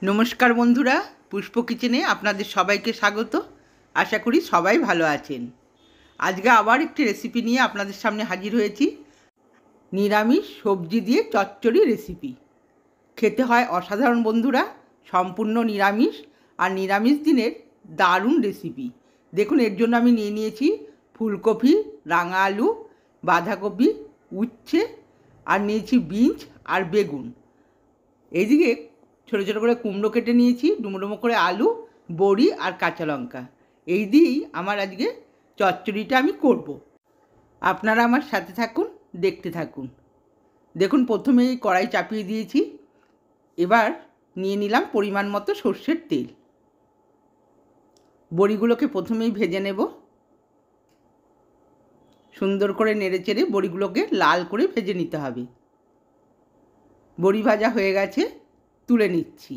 নমস্কার বন্ধুরা, পুষ্প কিচেনে আপনাদের সবাইকে স্বাগত। আশা করি সবাই ভালো আছেন। আজকে আবার একটি রেসিপি নিয়ে আপনাদের সামনে হাজির হয়েছি। নিরামিষ সবজি দিয়ে চচ্চড়ি রেসিপি। খেতে হয় অসাধারণ বন্ধুরা, সম্পূর্ণ নিরামিষ আর নিরামিষ দিনের দারুণ রেসিপি। দেখুন, এর জন্য আমি নিয়ে নিয়েছি ফুলকপি, রাঙা আলু, বাঁধাকপি, উচ্ছে আর নিয়েছি বিনস আর বেগুন। এইদিকে ছোটো ছোটো করে কুমড়ো কেটে নিয়েছি, ডুমো ডুমো করে আলু, বড়ি আর কাঁচা লঙ্কা। এই দিয়েই আমার আজকে চচ্চড়িটা আমি করব। আপনারা আমার সাথে থাকুন, দেখতে থাকুন। দেখুন, প্রথমেই কড়াই চাপিয়ে দিয়েছি। এবার নিয়ে নিলাম পরিমাণ মতো সর্ষের তেল। বড়িগুলোকে প্রথমেই ভেজে নেব। সুন্দর করে নেড়ে চেড়ে বড়িগুলোকে লাল করে ভেজে নিতে হবে। বড়ি ভাজা হয়ে গেছে, তুলে নিচ্ছি।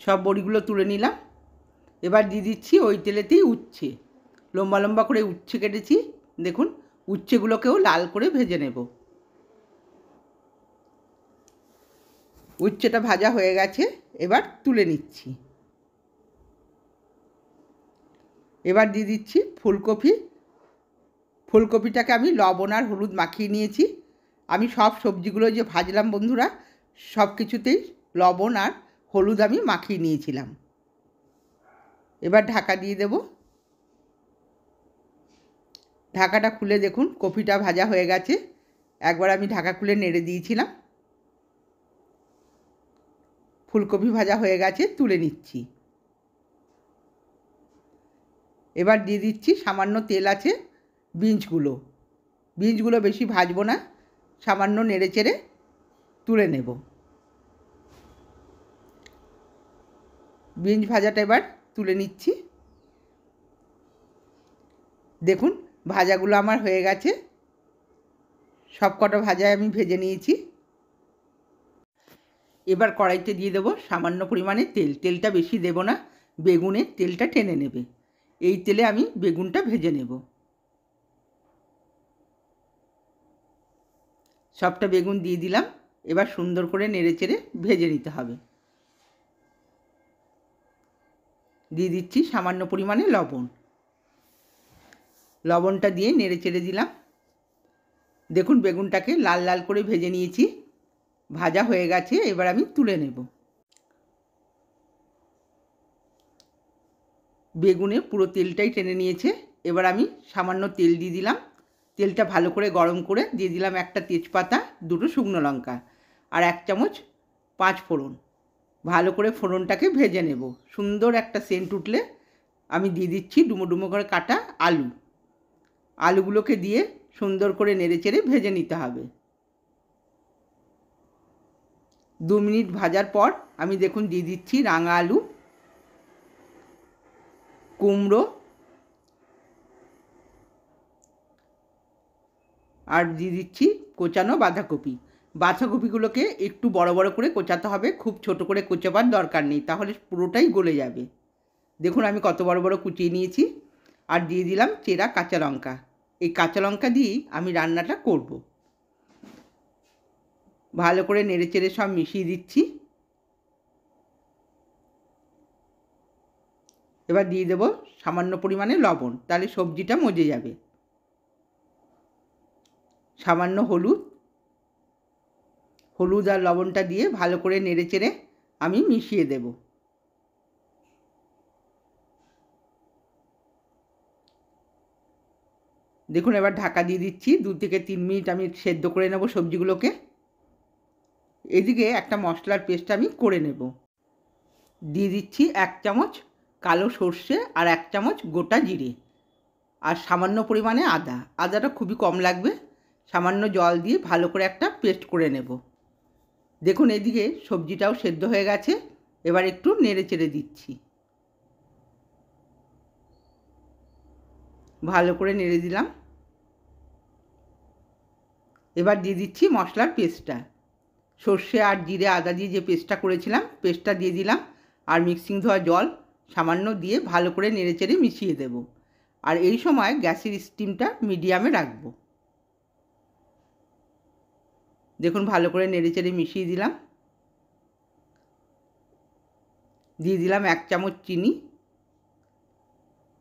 সব বড়িগুলো তুলে নিলাম। এবার দিয়ে দিচ্ছি ওই তেলেতেই উচ্ছে। লম্বা লম্বা করে উচ্ছে কেটেছি। দেখুন, উচ্ছেগুলোকেও লাল করে ভেজে নেব। উচ্ছেটা ভাজা হয়ে গেছে, এবার তুলে নিচ্ছি। এবার দিয়ে দিচ্ছি ফুলকপি। ফুলকপিটাকে আমি লবণ আর হলুদ মাখিয়ে নিয়েছি। আমি সব সবজিগুলো যে ভাজলাম বন্ধুরা, সব কিছুতেই লবণ আর হলুদ আমি মাখিয়ে নিয়েছিলাম। এবার ঢাকা দিয়ে দেব। ঢাকাটা খুলে দেখুন, কপিটা ভাজা হয়ে গেছে। একবার আমি ঢাকা খুলে নেড়ে দিয়েছিলাম। ফুলকপি ভাজা হয়ে গেছে, তুলে নিচ্ছি। এবার দিয়ে দিচ্ছি সামান্য তেল আছে বিনসগুলো বেশি ভাজবো না, সামান্য নেড়ে চেড়ে তুলে নেব। বিনস ভাজাটা এবার তুলে নিচ্ছি। দেখুন, ভাজাগুলো আমার হয়ে গেছে। সব কটা ভাজায় আমি ভেজে নিয়েছি। এবার কড়াইতে দিয়ে দেবো সামান্য পরিমাণে তেল। তেলটা বেশি দেব না, বেগুনের তেলটা টেনে নেবে। এই তেলে আমি বেগুনটা ভেজে নেব। সবটা বেগুন দিয়ে দিলাম। এবার সুন্দর করে নেড়ে চেড়ে ভেজে নিতে হবে। দিয়ে দিচ্ছি সামান্য পরিমাণে লবণ। লবণটা দিয়ে নেড়ে চেড়ে দিলাম। দেখুন, বেগুনটাকে লাল লাল করে ভেজে নিয়েছি। ভাজা হয়ে গেছে, এবার আমি তুলে নেব। বেগুনে পুরো তেলটাই টেনে নিয়েছে। এবার আমি সামান্য তেল দিয়ে দিলাম। তেলটা ভালো করে গরম করে দিয়ে দিলাম একটা তেজপাতা, দুটো শুকনো লঙ্কা আর 1 চামচ 5 ফোড়ন। ভালো করে ফোড়নটাকে ভেজে নেব। সুন্দর একটা সেন্ট উঠলে আমি দিয়ে দিচ্ছি ডুমো ডুমো করে কাটা আলু। আলুগুলোকে দিয়ে সুন্দর করে নেড়ে চেড়ে ভেজে নিতে হবে। 2 মিনিট ভাজার পর আমি দেখুন দিয়ে দিচ্ছি রাঙা আলু, কুমড়ো আর দিয়ে দিচ্ছি কোচানো বাঁধাকপি। বাঁধাকপিগুলোকে একটু বড় বড় করে কোচাতে হবে, খুব ছোট করে কোচাবার দরকার নেই, তাহলে পুরোটাই গলে যাবে। দেখুন, আমি কত বড় বড় কুচিয়ে নিয়েছি। আর দিয়ে দিলাম চেরা কাঁচা লঙ্কা। এই কাঁচা লঙ্কা দিয়েই আমি রান্নাটা করব। ভালো করে নেড়ে চেড়ে সব মিশিয়ে দিচ্ছি। এবার দিয়ে দেব সামান্য পরিমাণে লবণ, তাহলে সবজিটা মজে যাবে। সামান্য হলুদ আর লবণটা দিয়ে ভালো করে নেড়ে চেড়ে আমি মিশিয়ে দেব। দেখুন, এবার ঢাকা দিয়ে দিচ্ছি। 2 থেকে 3 মিনিট আমি সেদ্ধ করে নেব সবজিগুলোকে। এদিকে একটা মশলার পেস্ট আমি করে নেব। দিয়ে দিচ্ছি 1 চামচ কালো সর্ষে আর 1 চামচ গোটা জিরে আর সামান্য পরিমাণে আদাটা খুবই কম লাগবে। সামান্য জল দিয়ে ভালো করে একটা পেস্ট করে নেব। দেখুন, এদিকে সবজিটাও সেদ্ধ হয়ে গেছে। এবার একটু নেড়ে চেড়ে দিচ্ছি। ভালো করে নেড়ে দিলাম। এবার দিয়ে দিচ্ছি মশলার পেস্টটা। সর্ষে আর জিরে আদা দিয়ে যে পেস্টটা করেছিলাম, পেস্টটা দিয়ে দিলাম। আর মিক্সিং ধোয়া জল সামান্য দিয়ে ভালো করে নেড়ে চেড়ে মিশিয়ে দেব। আর এই সময় গ্যাসের স্টিমটা মিডিয়ামে রাখবো। দেখুন, ভালো করে নেড়ে চেড়ে মিশিয়ে দিলাম। দিয়ে দিলাম 1 চামচ চিনি।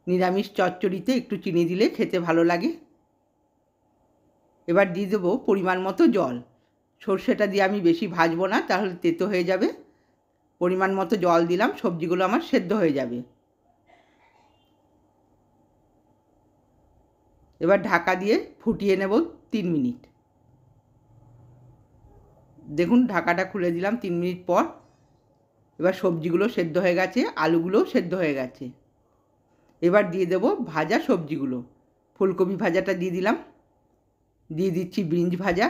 নিরামিষ চচ্চড়িতে একটু চিনি দিলে খেতে ভালো লাগে। এবার দিয়ে দেবো পরিমাণ মতো জল। সর্ষেটা দিয়ে আমি বেশি ভাজবো না, তাহলে তেতো হয়ে যাবে। পরিমাণ মতো জল দিলাম, সবজিগুলো আমার সেদ্ধ হয়ে যাবে। এবার ঢাকা দিয়ে ফুটিয়ে নেব 3 মিনিট। দেখুন ঢাকাটা খুলে দিলাম 3 মিনিট পর। এবার সবজিগুলো সেদ্ধ হয়ে গেছে, আলুগুলোও সেদ্ধ হয়ে গেছে। এবার দিয়ে দেব ভাজা সবজিগুলো। ফুলকপি ভাজাটা দিয়ে দিলাম, দিয়ে দিচ্ছি বিনস ভাজা।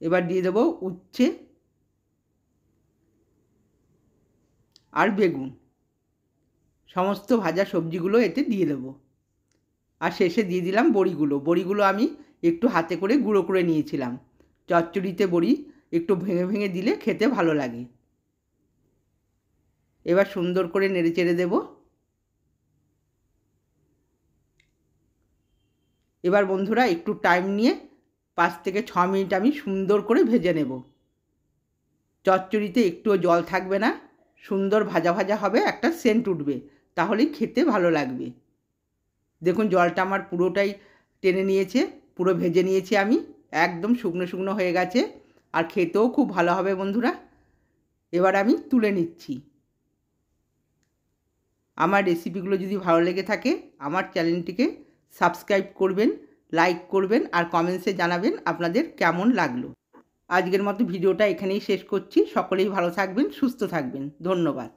এবার দিয়ে দেব উচ্ছে আর বেগুন। সমস্ত ভাজা সবজিগুলো এতে দিয়ে দেব। আর শেষে দিয়ে দিলাম বড়িগুলো। বড়িগুলো আমি একটু হাতে করে গুঁড়ো করে নিয়েছিলাম। চচ্চড়িতে বড়ি একটু ভেঙে ভেঙে দিলে খেতে ভালো লাগে। এবার সুন্দর করে নেড়ে চেড়ে দেব। এবার বন্ধুরা একটু টাইম নিয়ে 5 থেকে 6 মিনিট আমি সুন্দর করে ভেজে নেব। চচ্চড়িতে একটুও জল থাকবে না, সুন্দর ভাজা ভাজা হবে, একটা সেন্ট উঠবে, তাহলেই খেতে ভালো লাগবে। দেখুন জলটা আমার পুরোটাই টেনে নিয়েছে, পুরো ভেজে নিয়েছি আমি, একদম শুকনো শুকনো হয়ে গেছে, আর খেতেও খুব ভালো হবে বন্ধুরা। এবার আমি তুলে নিচ্ছি। আমার রেসিপিগুলো যদি ভালো লেগে থাকে আমার চ্যানেলটিকে সাবস্ক্রাইব করবেন, লাইক করবেন আর কমেন্টসে জানাবেন আপনাদের কেমন লাগলো। আজকের মতো ভিডিওটা এখানেই শেষ করছি। সকলেই ভালো থাকবেন, সুস্থ থাকবেন। ধন্যবাদ।